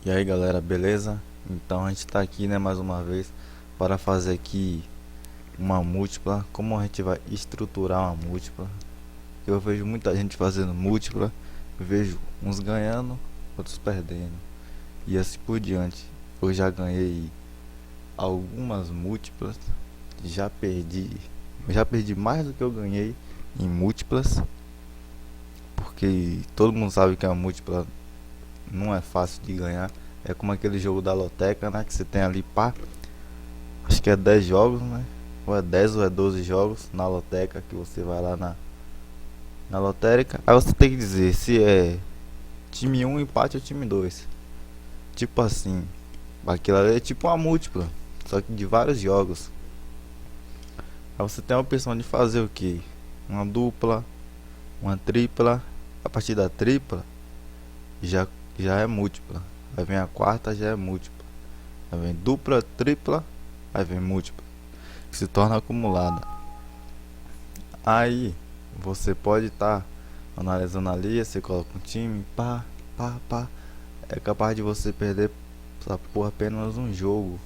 E aí galera, beleza? Então a gente tá aqui, né, mais uma vez para fazer aqui uma múltipla. Como a gente vai estruturar uma múltipla? Eu vejo muita gente fazendo múltipla, vejo uns ganhando, outros perdendo e assim por diante. Eu já ganhei algumas múltiplas, já perdi, já perdi mais do que eu ganhei em múltiplas, porque todo mundo sabe que a múltipla não é fácil de ganhar. É como aquele jogo da loteca, né? Que você tem ali, pá, acho que é 10 jogos, né? Ou é 10 ou é 12 jogos na loteca que você vai lá na lotérica. Aí você tem que dizer se é time um empate ou time 2. Tipo assim, aquilo ali é tipo uma múltipla, só que de vários jogos. Aí você tem a opção de fazer o que? Uma dupla, uma tripla. A partir da tripla já, já é múltipla. Aí vem a quarta, já é múltipla. Aí vem dupla, tripla, aí vem múltipla, que se torna acumulada. Aí você pode estar analisando ali, você coloca um time, pá, pá, pá. É capaz de você perder por apenas um jogo.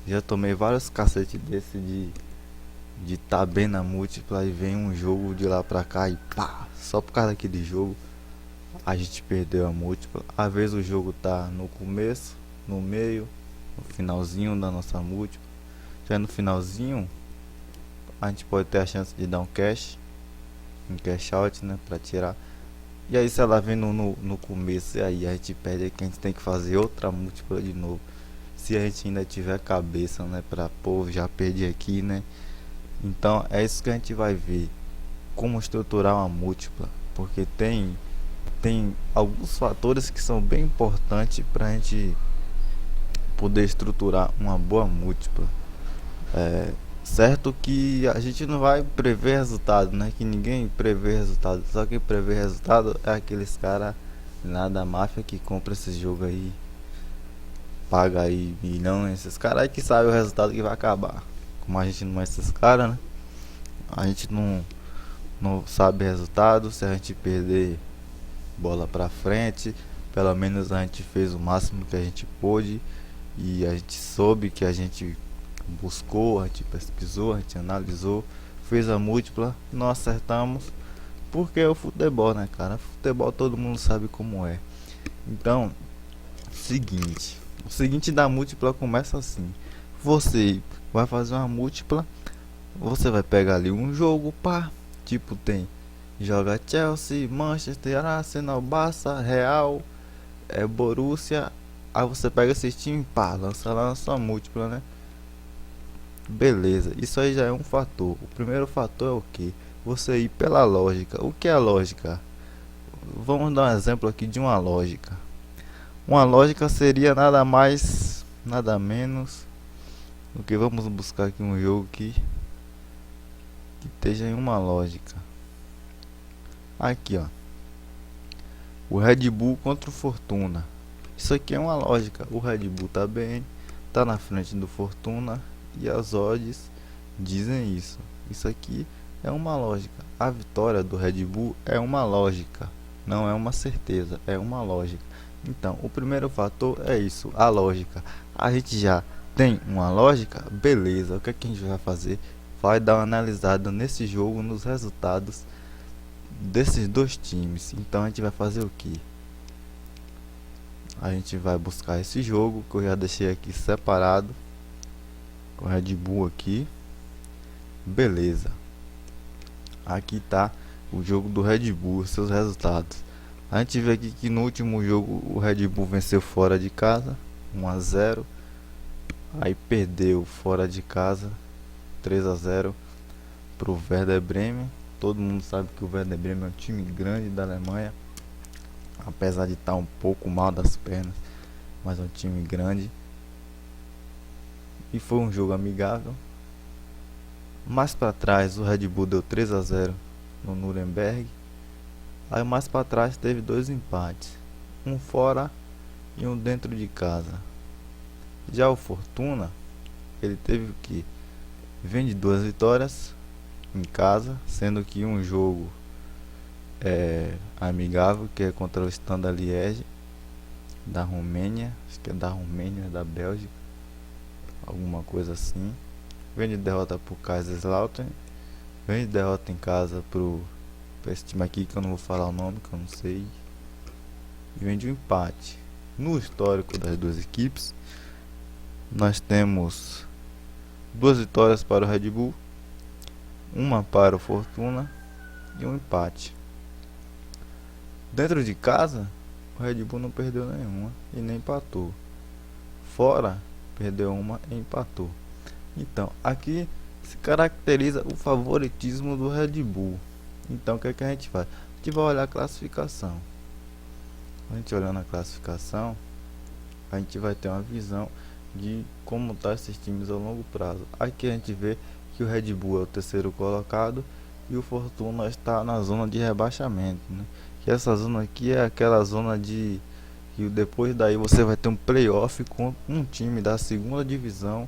Já tomei vários cacetes desse de tá bem na múltipla e vem um jogo de lá pra cá e pá, só por causa daquele jogo a gente perdeu a múltipla. Às vezes o jogo tá no começo, no meio, no finalzinho da nossa múltipla. Já no finalzinho a gente pode ter a chance de dar um cash out, né, pra tirar. E aí se ela vem no começo, e aí a gente perde aqui, a gente tem que fazer outra múltipla de novo. Se a gente ainda tiver cabeça, né, pra pô, já perdi aqui, né. Então é isso que a gente vai ver, como estruturar uma múltipla, porque tem alguns fatores que são bem importantes pra gente poder estruturar uma boa múltipla. É, certo que a gente não vai prever resultado, né? Que ninguém prevê resultado. Só quem prevê resultado é aqueles cara lá da máfia que compra esse jogo aí, paga aí milhões. Esses caras aí que sabem o resultado que vai acabar. Como a gente não é esses caras, né? A gente não sabe resultado. Se a gente perder bola pra frente, pelo menos a gente fez o máximo que a gente pôde. E a gente soube que a gente buscou, a gente pesquisou, a gente analisou, fez a múltipla, não acertamos, porque é o futebol, né, cara? Futebol todo mundo sabe como é. Então, o seguinte da múltipla começa assim: você vai fazer uma múltipla, você vai pegar ali um jogo, pá, tipo tem joga Chelsea, Manchester, Arsenal, Barça, Real, Borussia. Aí você pega esse time, pá, lança lá na sua múltipla, né? Beleza, isso aí já é um fator. O primeiro fator é o que? Você ir pela lógica. O que é a lógica? Vamos dar um exemplo aqui de uma lógica. Uma lógica seria nada mais, nada menos do que vamos buscar aqui um jogo que esteja em uma lógica. Aqui, ó. O Red Bull contra o Fortuna. Isso aqui é uma lógica. O Red Bull tá bem, tá na frente do Fortuna e as odds dizem isso. Isso aqui é uma lógica. A vitória do Red Bull é uma lógica, não é uma certeza, é uma lógica. Então, o primeiro fator é isso, a lógica. A gente já tem uma lógica, beleza. O que é que a gente vai fazer? Vai dar uma analisada nesse jogo, nos resultados desses dois times. Então, a gente vai fazer o que? A gente vai buscar esse jogo que eu já deixei aqui separado com o Red Bull aqui. Beleza. Aqui tá o jogo do Red Bull, seus resultados. A gente vê aqui que no último jogo o Red Bull venceu fora de casa 1-0. Aí perdeu fora de casa 3-0 pro Werder Bremen. Todo mundo sabe que o Werder Bremen é um time grande da Alemanha, apesar de estar um pouco mal das pernas, mas é um time grande. E foi um jogo amigável. Mais para trás o Red Bull deu 3-0 no Nuremberg. Aí mais para trás teve dois empates, um fora e um dentro de casa. Já o Fortuna, ele teve o que? Vem de duas vitórias em casa, sendo que um jogo é amigável, que é contra o Standard Liège, da Romênia, acho que é da Romênia, da Bélgica, alguma coisa assim. Vem de derrota pro Kaiserslautern, vem de derrota em casa pra esse time aqui que eu não vou falar o nome, que eu não sei, e vem de um empate. No histórico das duas equipes, nós temos duas vitórias para o Red Bull, uma para o Fortuna e um empate. Dentro de casa, o Red Bull não perdeu nenhuma e nem empatou. Fora, perdeu uma e empatou. Então, aqui se caracteriza o favoritismo do Red Bull. Então, o que é que a gente faz? A gente vai olhar a classificação. A gente olhando a classificação, a gente vai ter uma visão de como tá esses times ao longo prazo. Aqui a gente vê que o Red Bull é o terceiro colocado e o Fortuna está na zona de rebaixamento, né? Que essa zona aqui é aquela zona de que depois daí você vai ter um playoff com um time da segunda divisão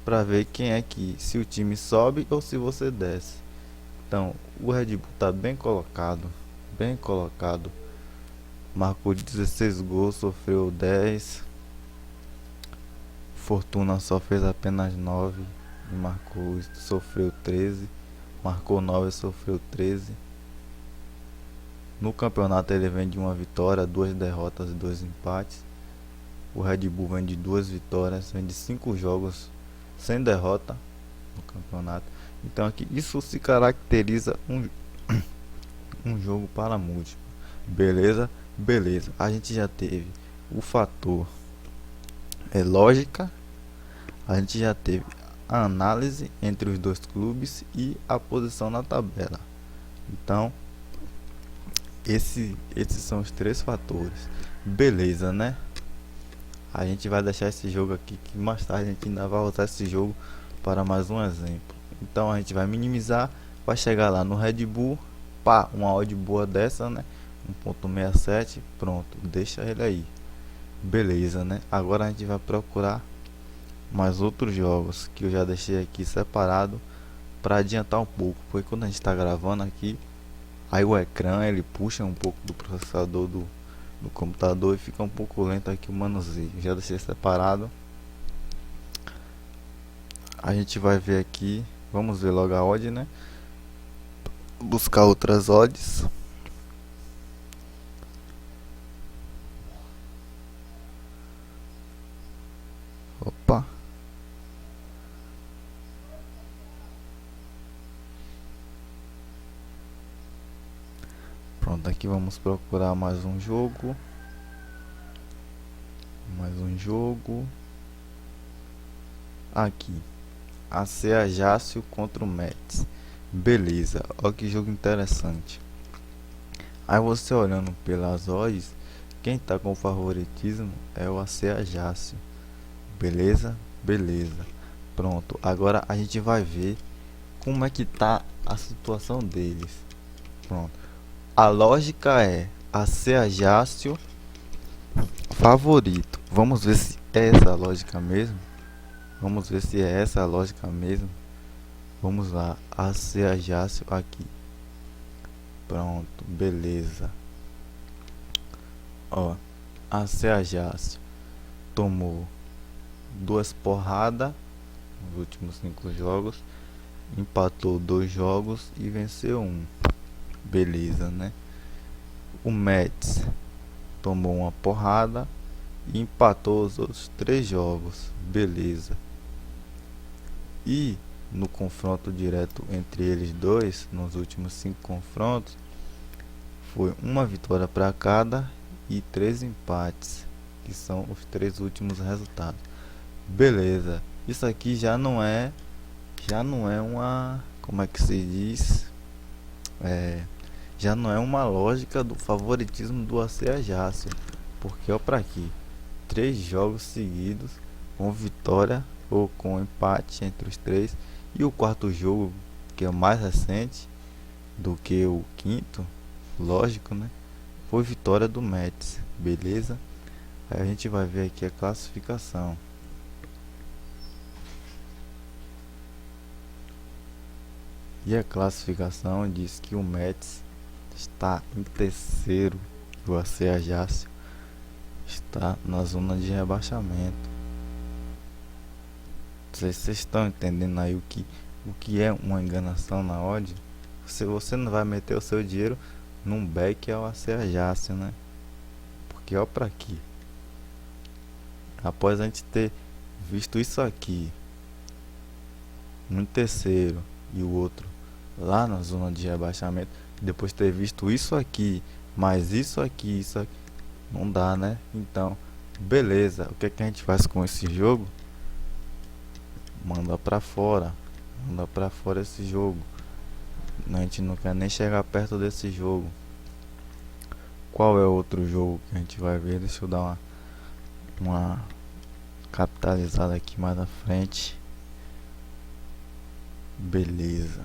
para ver quem é que, se o time sobe ou se você desce. Então, o Red Bull está bem colocado. Marcou 16 gols, sofreu 10. Fortuna só fez apenas 9 e sofreu 13. Marcou 9 e sofreu 13. No campeonato ele vem de uma vitória, 2 derrotas e 2 empates. O Red Bull vem de 2 vitórias, vem de 5 jogos sem derrota no campeonato. Então aqui isso se caracteriza um jogo para múltiplo. Beleza? Beleza. A gente já teve o fator lógica, a gente já teve a análise entre os dois clubes e a posição na tabela. Então esses são os 3 fatores. Beleza, né? A gente vai deixar esse jogo aqui, que mais tarde a gente ainda vai usar esse jogo para mais um exemplo. Então a gente vai minimizar, vai chegar lá no Red Bull, pá, uma odd boa dessa, né? 1.67, pronto, deixa ele aí. Beleza, né? Agora a gente vai procurar mais outros jogos que eu já deixei aqui separado para adiantar um pouco, porque quando a gente está gravando aqui, aí o ecrã ele puxa um pouco do processador do computador e fica um pouco lento aqui o manuseio. Já deixei separado. A gente vai ver aqui, vamos ver logo a odd, né? Buscar outras odds. Opa. Pronto, aqui vamos procurar mais um jogo. Aqui, AC Ajaccio contra o Metz. Beleza, olha que jogo interessante. Aí você olhando pelas odds, quem tá com favoritismo é o AC Ajaccio. Beleza? Beleza. Pronto, agora a gente vai ver como é que tá a situação deles. Pronto. A lógica é AC Ajaccio favorito. Vamos ver se é essa a lógica mesmo. Vamos lá, AC Ajaccio aqui. Pronto, beleza. Ó, AC Ajaccio tomou 2 porradas nos últimos 5 jogos, empatou 2 jogos e venceu 1. Beleza, né? O Metz tomou uma porrada e empatou os outros 3 jogos. Beleza. E no confronto direto entre eles dois, nos últimos 5 confrontos, foi uma vitória para cada e 3 empates, que são os 3 últimos resultados. Beleza. Isso aqui já não é uma, como é que se diz? Já não é uma lógica do favoritismo do AC Ajaccio, porque ó para aqui, 3 jogos seguidos com vitória ou com empate entre os 3, e o quarto jogo, que é o mais recente do que o quinto, lógico, né? Foi vitória do Metz, beleza? Aí a gente vai ver aqui a classificação. E a classificação diz que o Metz está em terceiro, o AC Ajaccio está na zona de rebaixamento. Não sei se vocês estão entendendo aí o que é uma enganação na odd. Você não vai meter o seu dinheiro num back ao Ajácio, né? Porque ó pra aqui. Após a gente ter visto isso aqui, um terceiro e o outro lá na zona de rebaixamento, depois ter visto isso aqui, mais isso aqui, não dá, né? Então, beleza. O que é que a gente faz com esse jogo? Manda pra fora. Manda pra fora esse jogo. A gente não quer nem chegar perto desse jogo. Qual é o outro jogo que a gente vai ver? Deixa eu dar uma capitalizada aqui mais na frente. Beleza.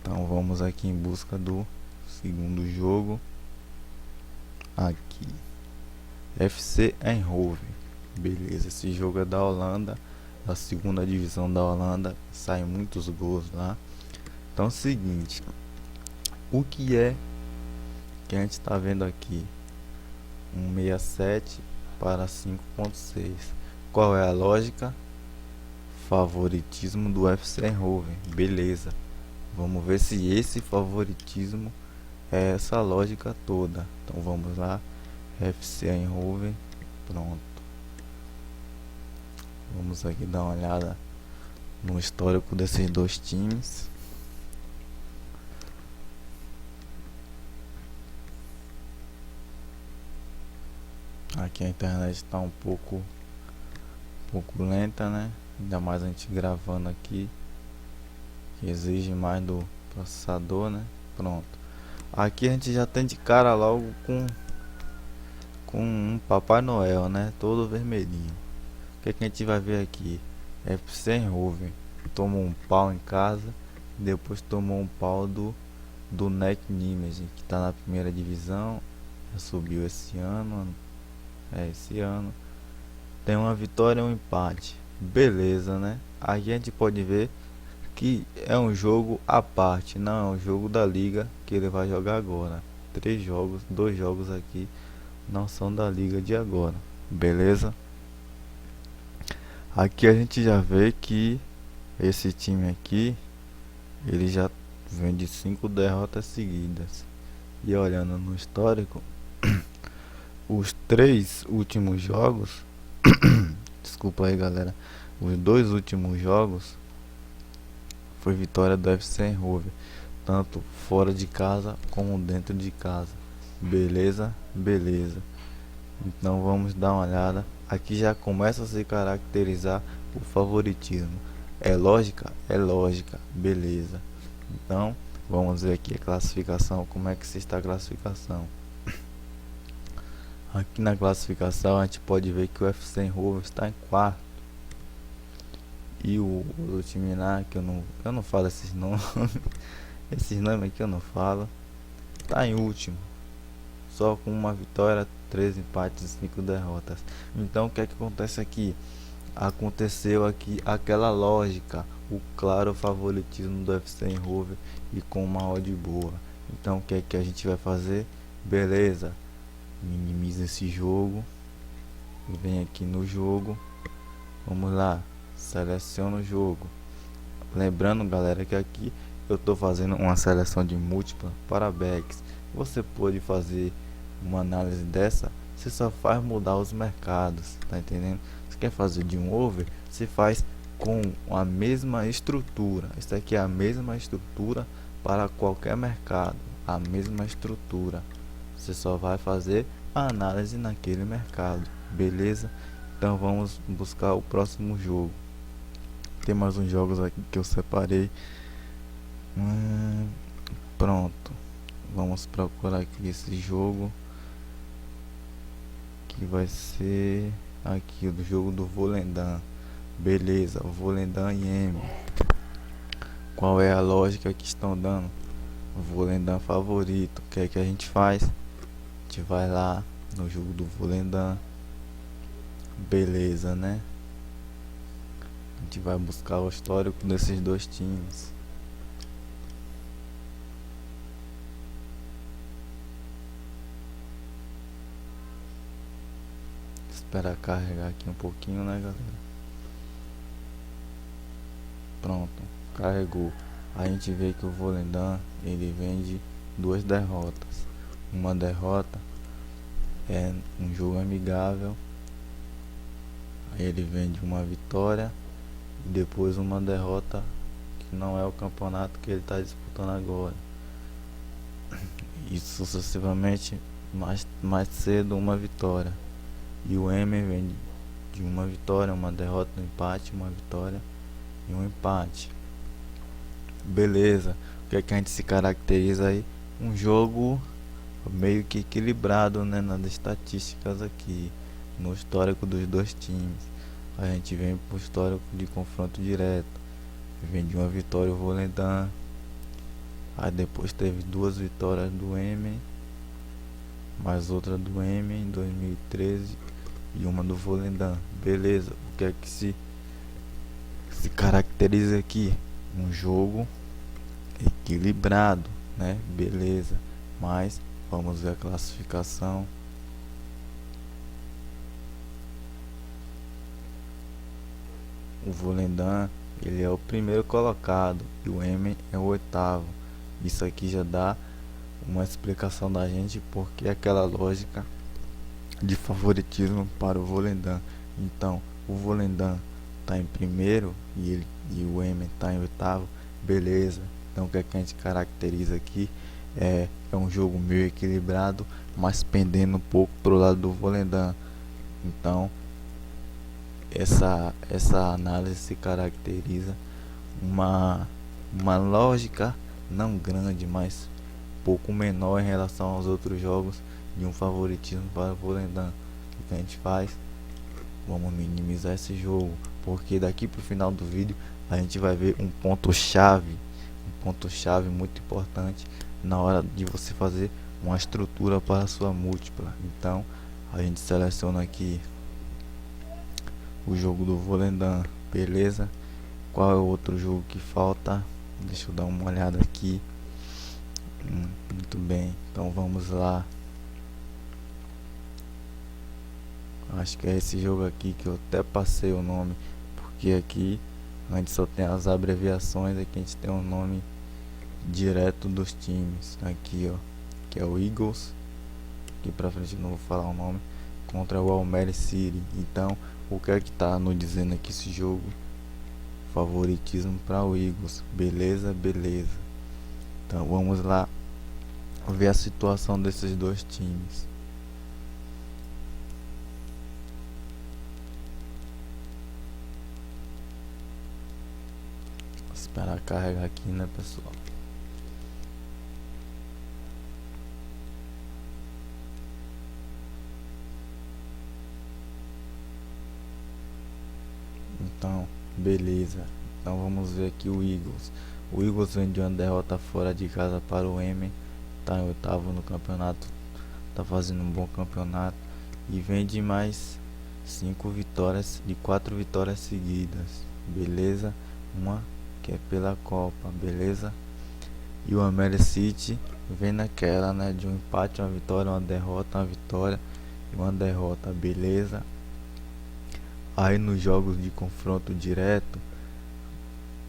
Então vamos aqui em busca do segundo jogo. Aqui. FC Eindhoven. Beleza, esse jogo é da Holanda, da segunda divisão da Holanda. Saem muitos gols lá. Então é o seguinte. O que é que a gente está vendo aqui? 1,67 para 5,6. Qual é a lógica? Favoritismo do FC Eindhoven. Beleza. Vamos ver se esse favoritismo é essa lógica toda. Então vamos lá. FC Eindhoven. Pronto. Vamos aqui dar uma olhada no histórico desses dois times. Aqui a internet está um pouco lenta, né? Ainda mais a gente gravando aqui, que exige mais do processador, né? Pronto. Aqui a gente já tem de cara logo com um Papai Noel, né? Todo vermelhinho. O que é que a gente vai ver aqui? FC Eindhoven tomou um pau em casa, depois tomou um pau do NEC Nijmegen, que está na primeira divisão, já subiu esse ano. Esse ano tem uma vitória e um empate. Beleza, né? Aqui a gente pode ver que é um jogo à parte, não é um jogo da liga que ele vai jogar agora. 3 jogos, 2 jogos aqui não são da liga de agora. Beleza? Aqui a gente já vê que esse time aqui, ele já vem de 5 derrotas seguidas. E olhando no histórico, os 3 últimos jogos desculpa aí, galera, os 2 últimos jogos foi vitória do FC Eindhoven, tanto fora de casa como dentro de casa. Beleza? Beleza. Então vamos dar uma olhada. Aqui já começa a se caracterizar o favoritismo. É lógica? É lógica. Beleza. Então vamos ver aqui a classificação. Como é que se está a classificação? Aqui na classificação a gente pode ver que o FC Eindhoven está em quarto. E o time lá, que eu não falo esses nomes. Esses nomes aqui eu não falo. Está em último. Só com uma vitória, 3 empates e 5 derrotas. Então o que é que acontece aqui? Aconteceu aqui aquela lógica. O claro favoritismo do FC Eindhoven e com uma odd boa. Então o que é que a gente vai fazer? Beleza. Minimiza esse jogo, vem aqui no jogo, vamos lá, seleciona o jogo. Lembrando, galera, que aqui eu estou fazendo uma seleção de múltipla para backs. Você pode fazer uma análise dessa, você só faz mudar os mercados, tá entendendo? Você quer fazer de um over, você faz com a mesma estrutura. Isso aqui é a mesma estrutura para qualquer mercado, a mesma estrutura. Você só vai fazer a análise naquele mercado, beleza? Então vamos buscar o próximo jogo. Tem mais uns jogos aqui que eu separei. Pronto. Vamos procurar aqui esse jogo, que vai ser aqui do jogo do Volendam. Beleza, o Volendam e M. Qual é a lógica que estão dando? O Volendam favorito. O que é que a gente faz? A gente vai lá no jogo do Volendam. Beleza, né? A gente vai buscar o histórico desses dois times. Esperar carregar aqui um pouquinho, né, galera? Pronto, carregou. A gente vê que o Volendam ele vem de duas derrotas. Uma derrota é um jogo amigável, aí ele vem de uma vitória e depois uma derrota que não é o campeonato que ele está disputando agora. E sucessivamente mais cedo uma vitória. E o Emer vem de uma vitória, uma derrota, um empate, uma vitória e um empate. Beleza, o que é que a gente se caracteriza aí? Um jogo meio que equilibrado, né, nas estatísticas aqui, no histórico dos dois times. A gente vem pro histórico de confronto direto. Vem de uma vitória o Volendam, aí depois teve duas vitórias do Emer, mais outra do Emer em 2013 e uma do Volendam. Beleza, o que é que se caracteriza aqui? Um jogo equilibrado, né? Beleza, mas vamos ver a classificação. O Volendam ele é o primeiro colocado e o Emer é o oitavo. Isso aqui já dá uma explicação da gente porque aquela lógica de favoritismo para o Volendam. Então, o Volendam está em primeiro e o Emer está em oitavo, beleza. Então, o que é que a gente caracteriza aqui é um jogo meio equilibrado, mas pendendo um pouco pro lado do Volendam. Então, essa análise se caracteriza uma lógica não grande, mas pouco menor em relação aos outros jogos de um favoritismo para o Volendam. O que a gente faz? Vamos minimizar esse jogo, porque daqui para o final do vídeo a gente vai ver um ponto chave muito importante na hora de você fazer uma estrutura para a sua múltipla. Então a gente seleciona aqui o jogo do Volendam, beleza? Qual é o outro jogo que falta? Deixa eu dar uma olhada aqui. Muito bem, então vamos lá. Acho que é esse jogo aqui que eu até passei o nome, porque aqui a gente só tem as abreviações, aqui a gente tem o nome direto dos times. Aqui ó, que é o Eagles, aqui pra frente eu não vou falar o nome, contra o Almere City. Então o que é que tá nos dizendo aqui esse jogo? Favoritismo para o Eagles, beleza? Então vamos lá ver a situação desses dois times. Esperar carregar aqui, né, pessoal? Então, beleza. Então vamos ver aqui o Eagles. O Eagles vem de uma derrota fora de casa para o Emer, tá em oitavo no campeonato, tá fazendo um bom campeonato e vem de mais 5 vitórias, de 4 vitórias seguidas, beleza? Uma que é pela Copa, beleza? E o Almere City vem naquela, né, de um empate, uma vitória, uma derrota, uma vitória e uma derrota, beleza? Aí nos jogos de confronto direto,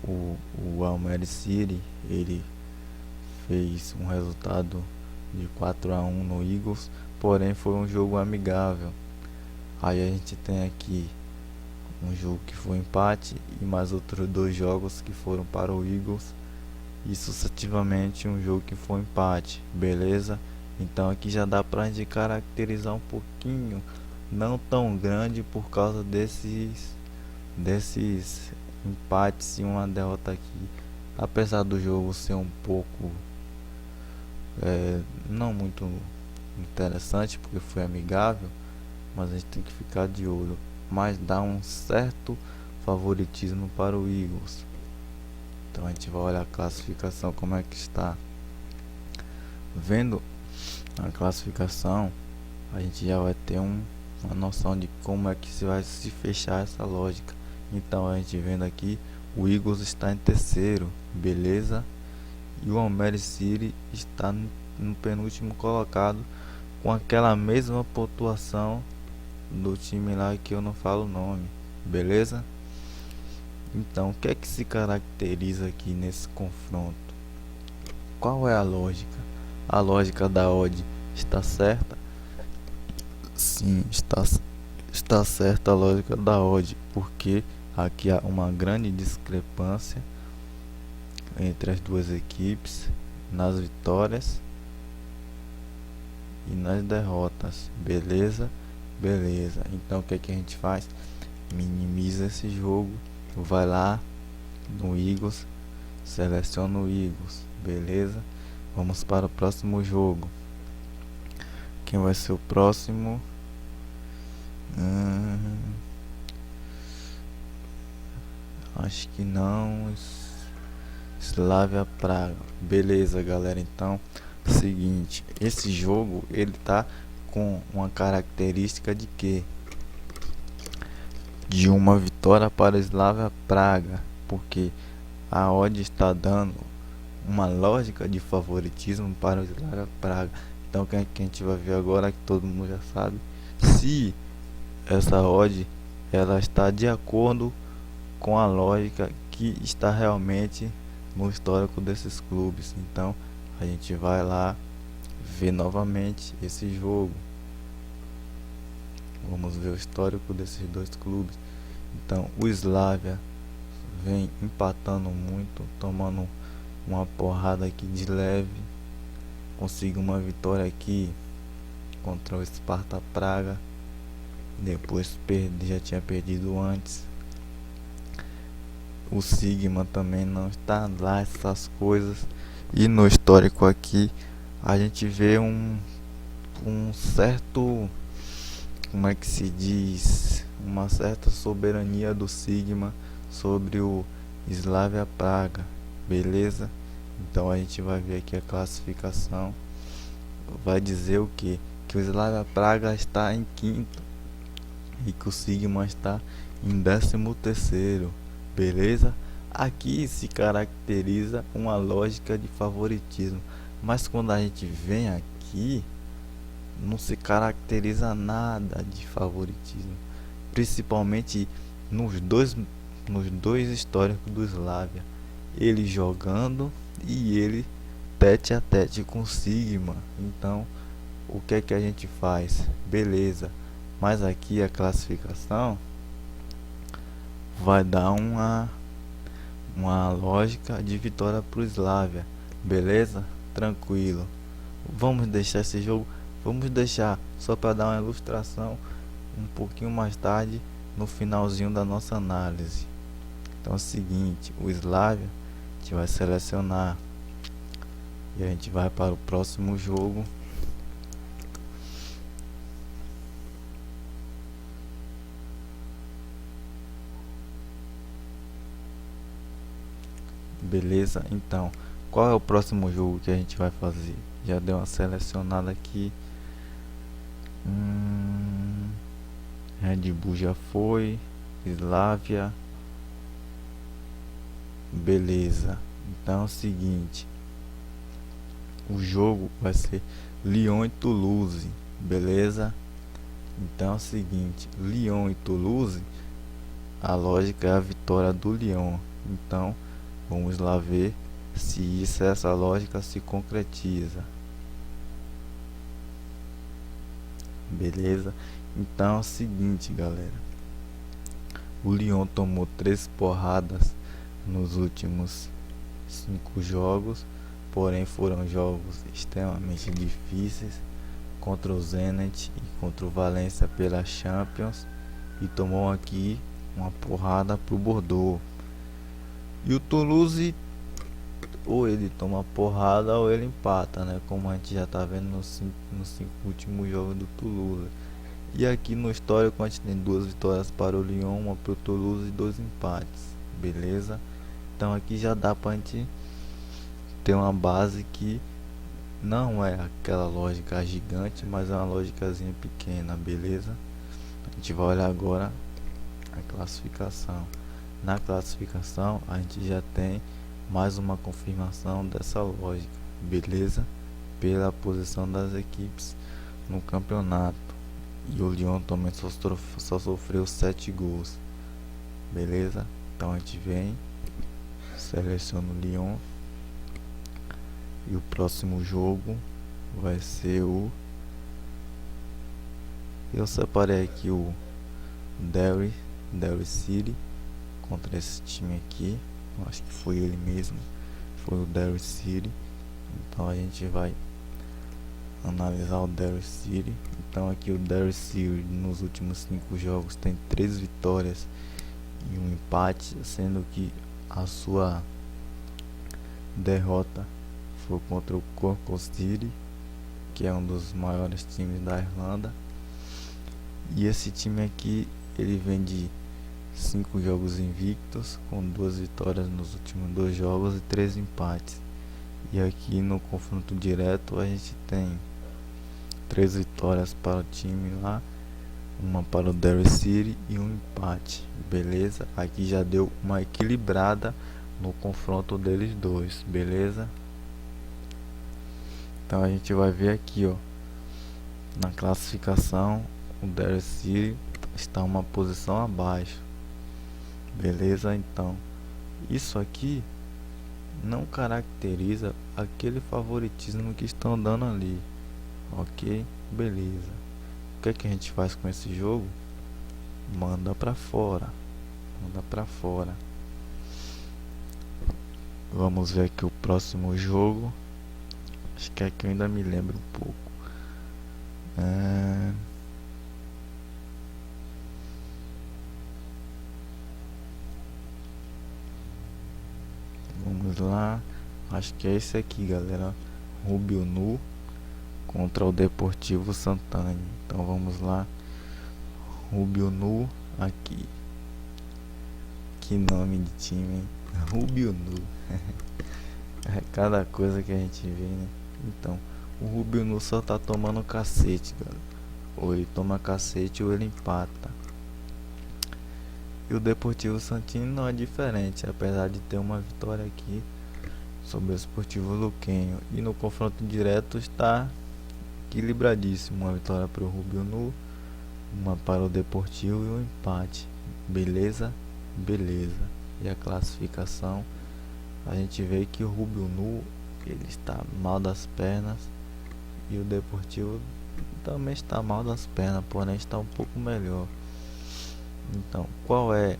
o Almere City ele fez um resultado de 4-1 no Eagles, porém foi um jogo amigável. Aí a gente tem aqui um jogo que foi empate e mais outros dois jogos que foram para o Eagles e sucessivamente um jogo que foi empate, beleza? Então aqui já dá pra gente caracterizar um pouquinho, não tão grande por causa desses empates e uma derrota aqui, apesar do jogo ser um pouco não muito interessante porque foi amigável, mas a gente tem que ficar de olho, mas dá um certo favoritismo para o Eagles. Então a gente vai olhar a classificação, como é que está. Vendo a classificação, a gente já vai ter uma noção de como é que se vai se fechar essa lógica. Então a gente vendo aqui, o Eagles está em terceiro, beleza? E o Almere City está no penúltimo colocado com aquela mesma pontuação do time lá que eu não falo o nome, beleza? Então, o que é que se caracteriza aqui nesse confronto? Qual é a lógica? A lógica da odd está certa? Sim, está certa a lógica da odd, porque aqui há uma grande discrepância entre as duas equipes nas vitórias e nas derrotas, beleza? Beleza, então o que é que a gente faz? Minimiza esse jogo, vai lá no Eagles, seleciona o Eagles, beleza? Vamos para o próximo jogo. Quem vai ser o próximo? Acho que não. Slavia Praga. Beleza, galera. Então, seguinte, esse jogo ele tá com uma característica de quê? De uma vitória para Slavia Praga, porque a odd está dando uma lógica de favoritismo para o Slavia Praga. Então, o que a gente vai ver agora, que todo mundo já sabe, se essa odd ela está de acordo com a lógica que está realmente no histórico desses clubes. Então a gente vai lá ver novamente esse jogo. Vamos ver o histórico desses dois clubes. Então o Slavia vem empatando muito, tomando uma porrada aqui de leve, conseguiu uma vitória aqui contra o Sparta Praga, depois já tinha perdido antes. O Sigma também não está lá essas coisas, e no histórico aqui a gente vê um certo, como é que se diz, uma certa soberania do Sigma sobre o Slavia Praga, beleza? Então a gente vai ver aqui a classificação, vai dizer o que o Slavia Praga está em quinto e que o Sigma está em 13º, beleza? Aqui se caracteriza uma lógica de favoritismo, mas quando a gente vem aqui não se caracteriza nada de favoritismo, principalmente nos dois históricos do Slavia, ele jogando e ele tete a tete com o Sigma. Então o que é que a gente faz? Beleza, mas aqui a classificação vai dar uma lógica de vitória para o Slavia, beleza? Tranquilo. Vamos deixar esse jogo, vamos deixar só para dar uma ilustração um pouquinho mais tarde, no finalzinho da nossa análise. Então é o seguinte, o Slavia a gente vai selecionar e a gente vai para o próximo jogo. Beleza, então qual é o próximo jogo que a gente vai fazer? Já deu uma selecionada aqui. Red Bull já foi, Slavia, beleza. Então é o seguinte, o jogo vai ser Lyon e Toulouse, beleza? Então é o seguinte, Lyon e Toulouse, a lógica é a vitória do Lyon. Então vamos lá ver se essa lógica se concretiza. Beleza? Então é o seguinte, galera. O Lyon tomou 3 porradas nos últimos 5 jogos, porém foram jogos extremamente difíceis contra o Zenit e contra o Valência pela Champions, e tomou aqui uma porrada pro Bordeaux. E o Toulouse, ou ele toma porrada ou ele empata, né? Como a gente já tá vendo nos 5 últimos jogos do Toulouse. E aqui no histórico a gente tem 2 vitórias para o Lyon, uma para o Toulouse e 2 empates, beleza? Então aqui já dá pra gente ter uma base que não é aquela lógica gigante, mas é uma lógicazinha pequena, beleza? A gente vai olhar agora a classificação. Na classificação a gente já tem mais uma confirmação dessa lógica, beleza? Pela posição das equipes no campeonato. E o Lyon também só sofreu 7 gols. Beleza? Então a gente vem, seleciona o Lyon. E o próximo jogo vai ser o... Eu separei aqui o Derry City contra esse time aqui. Eu acho que foi ele mesmo. Foi o Derry City. Então a gente vai analisar o Derry City. Então aqui o Derry City nos últimos 5 jogos tem 3 vitórias e um empate, sendo que a sua derrota foi contra o Cork City, que é um dos maiores times da Irlanda. E esse time aqui, ele vem de 5 jogos invictos, com 2 vitórias nos últimos 2 jogos e 3 empates. E aqui no confronto direto a gente tem 3 vitórias para o time lá, uma para o Derry City e um empate. Beleza? Aqui já deu uma equilibrada no confronto deles dois, beleza? Então a gente vai ver aqui, ó, na classificação, o Derry City está uma posição abaixo. Beleza? Então, isso aqui não caracteriza aquele favoritismo que estão dando ali. Ok? Beleza. O que é que a gente faz com esse jogo? Manda pra fora. Manda pra fora. Vamos ver aqui o próximo jogo. Acho que aqui eu ainda me lembro um pouco. Vamos lá. Acho que é esse aqui, galera. Rubio Nu contra o Deportivo Santana. Então vamos lá. Rubio Nu aqui. Que nome de time, hein? Rubio Nu. É cada coisa que a gente vê, né? Então, o Rubio Nu só tá tomando cacete, galera. Ou ele toma cacete ou ele empata. E o Deportivo Santini não é diferente, apesar de ter uma vitória aqui sobre o Esportivo Luquenho. E no confronto direto está equilibradíssimo. Uma vitória para o Rubio Nu, uma para o Deportivo e um empate. Beleza? Beleza. E a classificação, a gente vê que o Rubio Nu, ele está mal das pernas e o Deportivo também está mal das pernas, porém está um pouco melhor. Então, qual é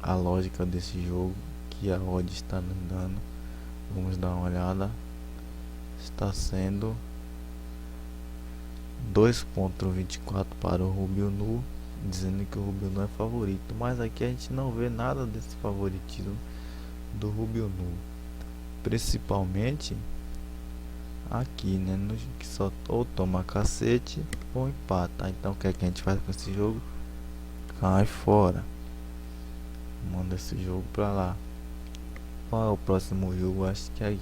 a lógica desse jogo que a odd está nos dando? Vamos dar uma olhada. Está sendo 2,24 para o Rubio Nu, dizendo que o Rubio Nu é favorito, mas aqui a gente não vê nada desse favoritismo do Rubio Nu, principalmente aqui, né, no que só ou toma cacete ou empata. Então o que é que a gente faz com esse jogo? Cai fora, manda esse jogo pra lá. Qual é o próximo jogo? Acho que é aqui,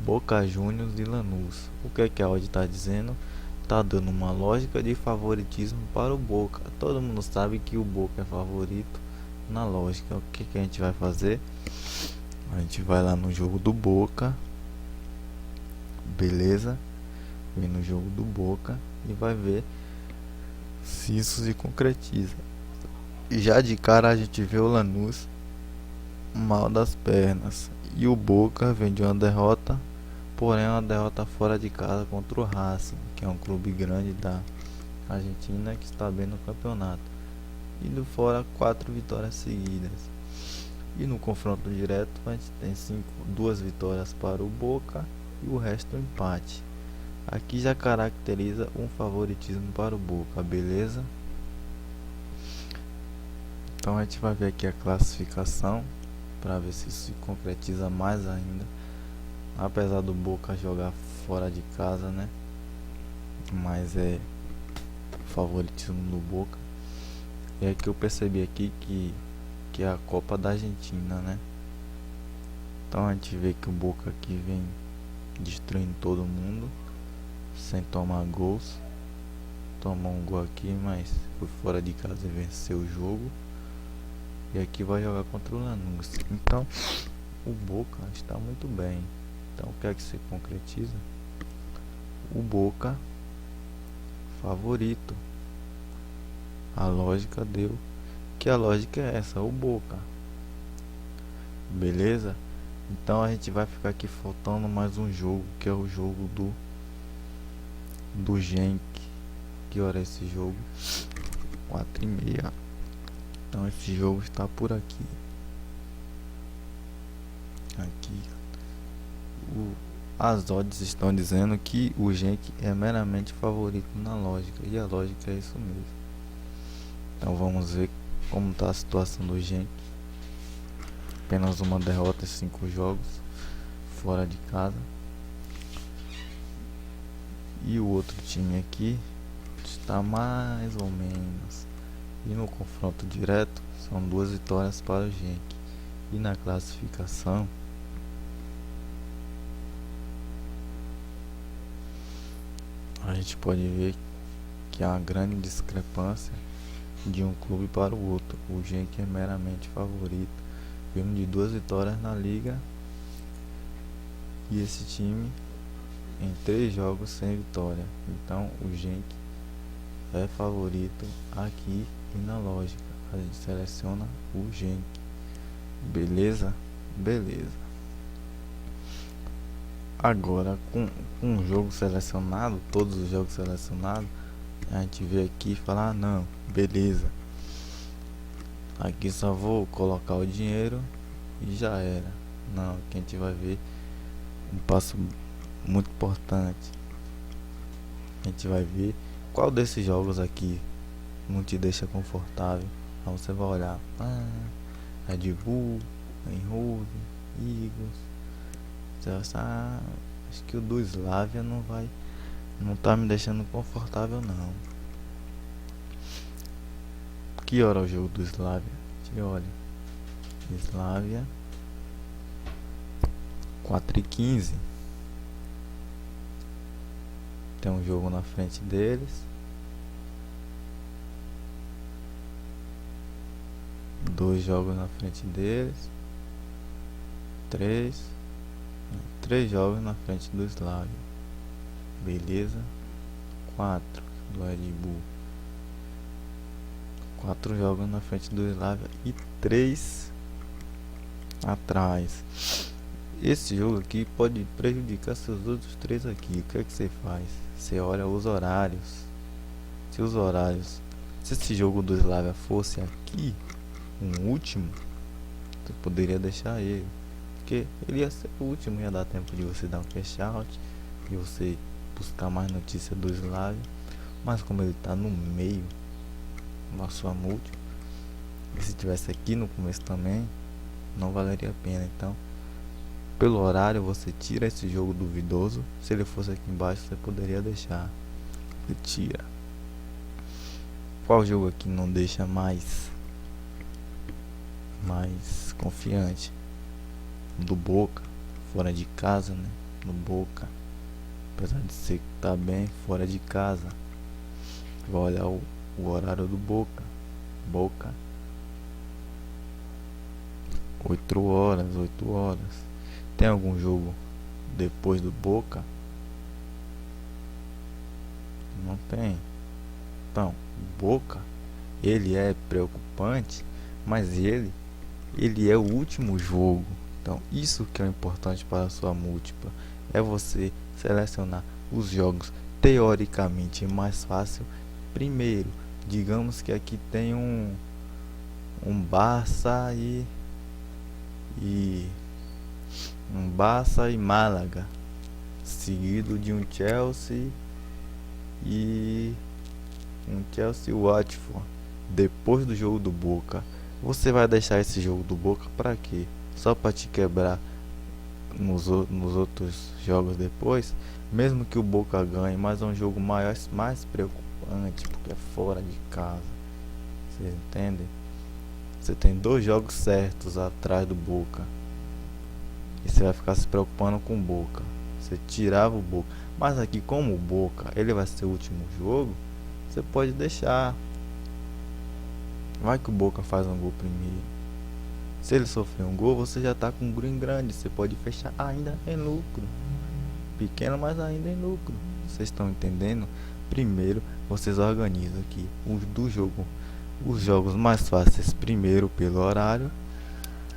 Boca Juniors e Lanús. O que é que a odd tá dizendo? Tá dando uma lógica de favoritismo para o Boca. Todo mundo sabe que o Boca é favorito na lógica. O que a gente vai fazer? A gente vai lá no jogo do Boca, beleza? Vem no jogo do Boca e vai ver se isso se concretiza. E já de cara a gente vê o Lanús mal das pernas e o Boca vem de uma derrota, porém uma derrota fora de casa contra o Racing, que é um clube grande da Argentina que está bem no campeonato. E do fora 4 vitórias seguidas. E no confronto direto a gente tem 2 vitórias para o Boca e o resto empate. Aqui já caracteriza um favoritismo para o Boca, beleza? Então a gente vai ver aqui a classificação para ver se isso se concretiza mais ainda. Apesar do Boca jogar fora de casa, né? Mas é favoritismo do Boca. E é que eu percebi aqui que é a Copa da Argentina, né? Então a gente vê que o Boca aqui vem destruindo todo mundo sem tomar gols. Tomou um gol aqui, mas foi fora de casa e venceu o jogo. E aqui vai jogar contra o Lanús. Então o Boca está muito bem. Então o que é que se concretiza? O Boca favorito A lógica deu que a lógica é essa, o Boca. Beleza? Então a gente vai ficar aqui faltando mais um jogo, que é o jogo do Genk. Que hora é esse jogo? 4h30. Então esse jogo está por aqui. As odds estão dizendo que o Genk é meramente favorito na lógica, e a lógica é isso mesmo. Então vamos ver como está a situação do Genk. Apenas uma derrota em 5 jogos fora de casa. E o outro time aqui está mais ou menos. E no confronto direto são 2 vitórias para o Genk. E na classificação a gente pode ver que há uma grande discrepância de um clube para o outro. O Genk é meramente favorito, vindo de 2 vitórias na liga, e esse time em 3 jogos sem vitória. Então o Genk é favorito aqui e na lógica. A gente seleciona o Genk. Beleza? Beleza. Agora com um jogo selecionado, todos os jogos selecionados, a gente vê aqui e fala, não, beleza, aqui só vou colocar o dinheiro e já era. Não, aqui a gente vai ver um passo muito importante. A gente vai ver qual desses jogos aqui não te deixa confortável. Aí você vai olhar, Red Bull, Eindhoven, Eagles. Acho que o do Slavia não tá me deixando confortável não. Que hora é o jogo do Slavia? A gente olha, Slavia 4h15. Tem um jogo na frente deles. 2 jogos na frente deles. 3 jogos na frente do Slavia. Beleza? 4 do Red Bull. 4 jogos na frente do Slavia e 3 atrás. Esse jogo aqui pode prejudicar seus outros 3 aqui. O que é que você faz? Você olha os horários. Se esse jogo do Slavia fosse aqui, um último, você poderia deixar ele, porque ele ia ser o último, ia dar tempo de você dar um cash out e você buscar mais notícia do Slavia. Mas como ele tá no meio na sua múltipla, e se tivesse aqui no começo também, não valeria a pena. Então, pelo horário, você tira esse jogo duvidoso. Se ele fosse aqui embaixo, você poderia deixar. Você tira. Qual jogo aqui não deixa mais confiante? Do Boca, fora de casa, né? No Boca, apesar de ser que tá bem fora de casa. Vou olhar o horário do Boca. 8 horas. Tem algum jogo depois do Boca? Não tem. Então, Boca, ele é preocupante, mas ele é o último jogo. Então, isso que é importante para a sua múltipla, é você selecionar os jogos teoricamente mais fácil primeiro. Digamos que aqui tem um Barça e Málaga, seguido de um Chelsea e Watford. Depois do jogo do Boca, você vai deixar esse jogo do Boca para quê? Só para te quebrar nos outros jogos depois? Mesmo que o Boca ganhe, mas é um jogo mais preocupante, porque é fora de casa. Vocês entendem? Você tem 2 jogos certos atrás do Boca e você vai ficar se preocupando com o Boca. Você tirava o Boca, mas aqui, como o Boca ele vai ser o último jogo, você pode deixar. Vai que o Boca faz um gol primeiro. Se ele sofrer um gol, você já tá com um green grande. Você pode fechar ainda em lucro. Pequeno, mas ainda em lucro. Vocês estão entendendo? Primeiro, vocês organizam aqui o do jogo os jogos mais fáceis primeiro pelo horário.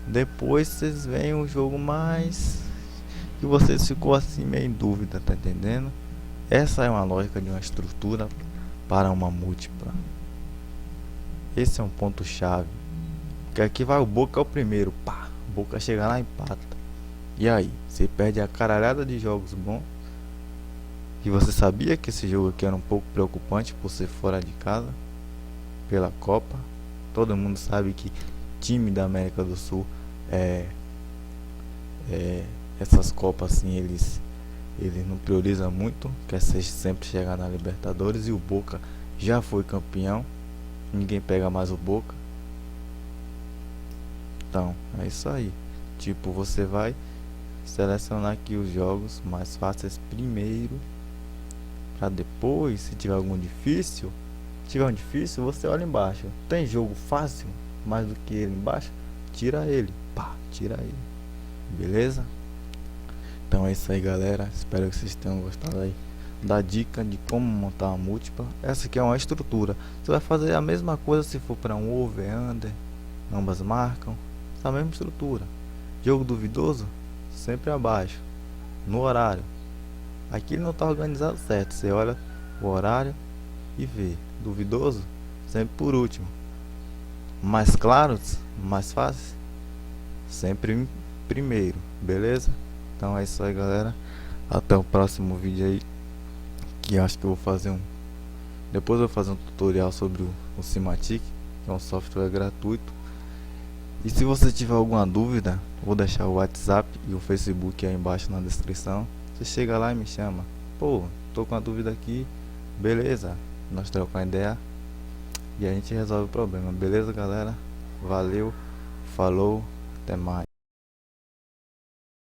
Depois vocês veem o jogo mais que vocês ficou assim meio em dúvida, tá entendendo? Essa é uma lógica de uma estrutura para uma múltipla. Esse é um ponto chave. Que aqui vai o Boca é o primeiro, pá, Boca chega lá e empata. E aí, você perde a caralhada de jogos bons. E você sabia que esse jogo aqui era um pouco preocupante por ser fora de casa, pela Copa. Todo mundo sabe que time da América do Sul essas Copas assim eles não priorizam muito, quer sempre chegar na Libertadores, e o Boca já foi campeão, ninguém pega mais o Boca. Então é isso aí, tipo, você vai selecionar aqui os jogos mais fáceis primeiro, para depois, se tiver algum difícil, você olha embaixo, tem jogo fácil mais do que ele embaixo, tira ele, pá, tira ele, beleza? Então é isso aí, galera, espero que vocês tenham gostado aí da dica de como montar uma múltipla. Essa aqui é uma estrutura, você vai fazer a mesma coisa se for para um over, under, ambas marcam, essa mesma estrutura. Jogo duvidoso, sempre abaixo, no horário. Aqui ele não está organizado certo, você olha o horário e vê. Duvidoso, sempre por último. Mais claros, mais fácil, sempre em primeiro, beleza? Então é isso aí, galera, até o próximo vídeo aí, que acho que eu vou fazer depois eu vou fazer um tutorial sobre o Simatic, que é um software gratuito. E se você tiver alguma dúvida, vou deixar o WhatsApp e o Facebook aí embaixo na descrição. Você chega lá e me chama, pô, tô com a dúvida aqui, beleza, nós trocamos ideia e a gente resolve o problema, beleza, galera? Valeu, falou, até mais.